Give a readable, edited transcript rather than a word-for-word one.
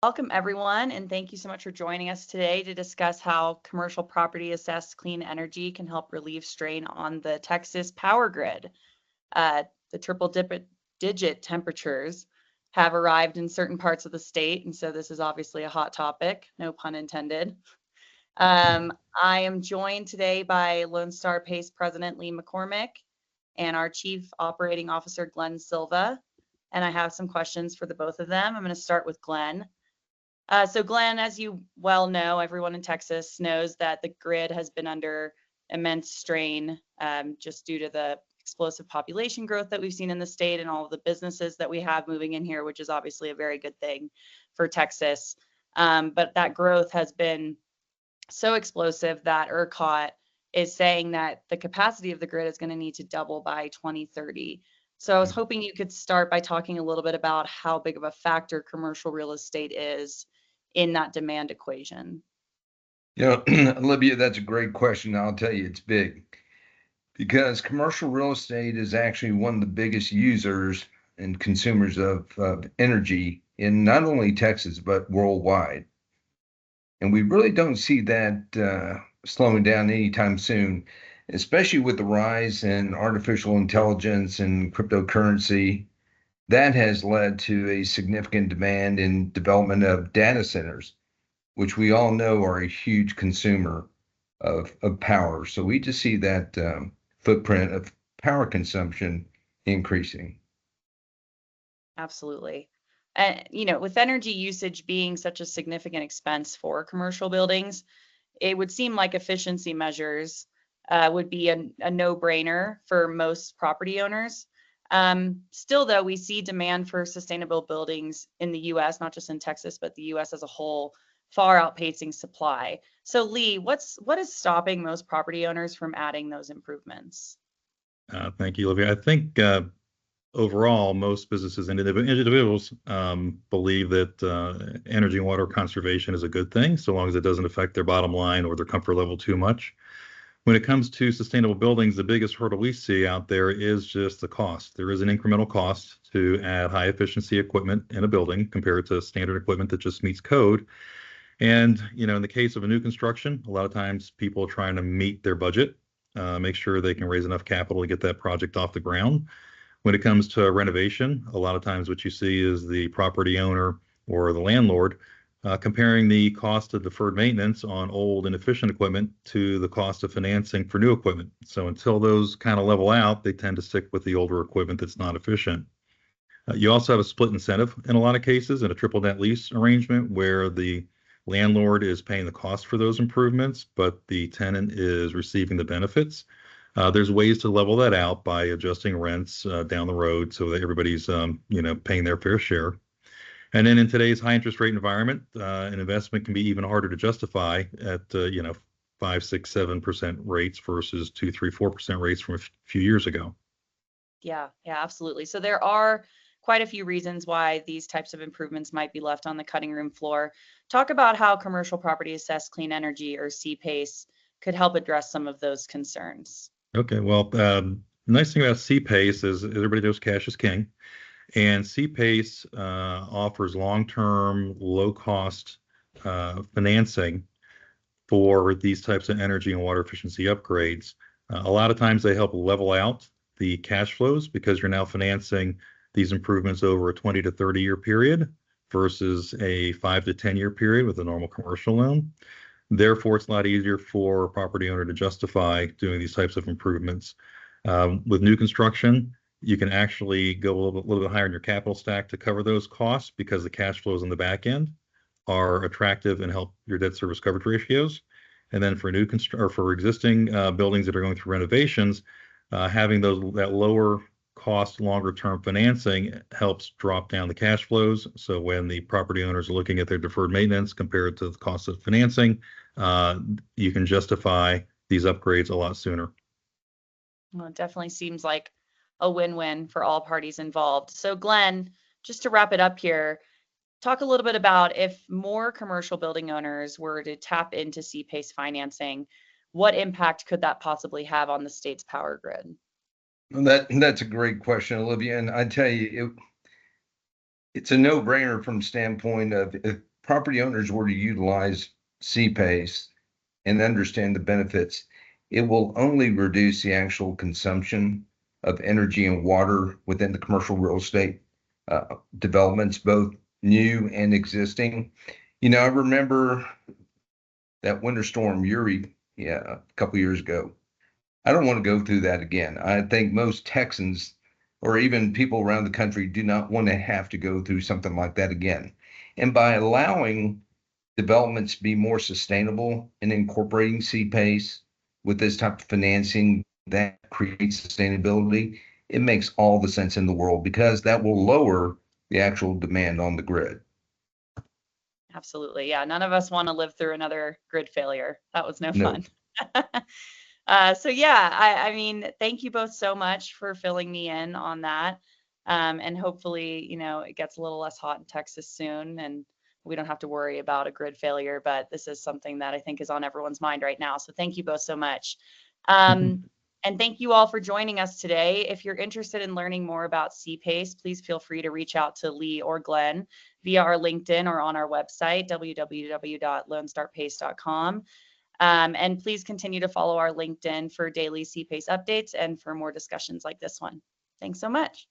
Welcome, everyone, and thank you so much for joining us today to discuss how commercial property assessed clean energy can help relieve strain on the Texas power grid. The digit temperatures have arrived in certain parts of the state, and so this is obviously a hot topic, no pun intended. I am joined today by Lone Star PACE President Lee McCormick and our Chief Operating Officer Glenn Silva, and I have some questions for the both of them. I'm going to start with Glenn. So Glenn, as you well know, everyone in Texas knows that the grid has been under immense strain just due to the explosive population growth that we've seen in the state and all of the businesses that we have moving in here, which is obviously a very good thing for Texas. But that growth has been so explosive that ERCOT is saying that the capacity of the grid is going to need to double by 2030. So I was hoping you could start by talking a little bit about how big of a factor commercial real estate is in that demand equation. Olivia, that's a great question. I'll tell you, it's big because commercial real estate is actually one of the biggest users and consumers of energy in not only Texas, but worldwide. And we really don't see that slowing down anytime soon, especially with the rise in artificial intelligence and cryptocurrency. That has led to a significant demand in development of data centers, which we all know are a huge consumer of power. So we just see that footprint of power consumption increasing. Absolutely. And, with energy usage being such a significant expense for commercial buildings, it would seem like efficiency measures would be a no-brainer for most property owners. Still, though, we see demand for sustainable buildings in the U.S., not just in Texas, but the U.S. as a whole, far outpacing supply. So, Lee, what is stopping most property owners from adding those improvements? Thank you, Olivia. I think overall, most businesses and individuals believe that energy and water conservation is a good thing, so long as it doesn't affect their bottom line or their comfort level too much. When it comes to sustainable buildings, the biggest hurdle we see out there is just the cost. There is an incremental cost to add high efficiency equipment in a building compared to standard equipment that just meets code. And, in the case of a new construction, a lot of times people are trying to meet their budget, make sure they can raise enough capital to get that project off the ground. When it comes to renovation, a lot of times what you see is the property owner or the landlord comparing the cost of deferred maintenance on old and efficient equipment to the cost of financing for new equipment. So until those kind of level out, they tend to stick with the older equipment that's not efficient. You also have a split incentive in a lot of cases in a triple net lease arrangement where the landlord is paying the cost for those improvements, but the tenant is receiving the benefits. There's ways to level that out by adjusting rents down the road so that everybody's paying their fair share. And then in today's high interest rate environment, an investment can be even harder to justify at 5, 6, 7% rates versus 2, 3, 4% rates from a few years ago. Yeah, absolutely. So there are quite a few reasons why these types of improvements might be left on the cutting room floor. Talk about how commercial property assessed clean energy, or CPACE, could help address some of those concerns. Okay, well, the nice thing about CPACE is everybody knows cash is king. And CPACE offers long-term, low-cost financing for these types of energy and water efficiency upgrades. A lot of times they help level out the cash flows because you're now financing these improvements over a 20 to 30-year period versus a 5 to 10-year period with a normal commercial loan. Therefore, it's a lot easier for a property owner to justify doing these types of improvements. With new construction, you can actually go a little bit higher in your capital stack to cover those costs because the cash flows on the back end are attractive and help your debt service coverage ratios. And then for for existing buildings that are going through renovations, having that lower cost, longer term financing helps drop down the cash flows. So when the property owners are looking at their deferred maintenance compared to the cost of financing, you can justify these upgrades a lot sooner. Well, it definitely seems like a win-win for all parties involved. So Glenn, just to wrap it up here, talk a little bit about if more commercial building owners were to tap into CPACE financing, what impact could that possibly have on the state's power grid? Well, that's a great question, Olivia. And I tell you, it's a no-brainer from the standpoint of if property owners were to utilize CPACE and understand the benefits, it will only reduce the actual consumption of energy and water within the commercial real estate developments, both new and existing. I remember that winter storm Uri, a couple years ago. I don't want to go through that again. I think most Texans or even people around the country do not want to have to go through something like that again. And by allowing developments to be more sustainable and incorporating CPACE with this type of financing that creates sustainability, it makes all the sense in the world because that will lower the actual demand on the grid. Absolutely. Yeah. None of us want to live through another grid failure. That was no No. fun. So yeah, I mean, thank you both so much for filling me in on that. And hopefully, it gets a little less hot in Texas soon and we don't have to worry about a grid failure, but this is something that I think is on everyone's mind right now. So thank you both so much. And thank you all for joining us today. If you're interested in learning more about CPACE, please feel free to reach out to Lee or Glenn via our LinkedIn or on our website, www.lonestarpace.com. And please continue to follow our LinkedIn for daily CPACE updates and for more discussions like this one. Thanks so much.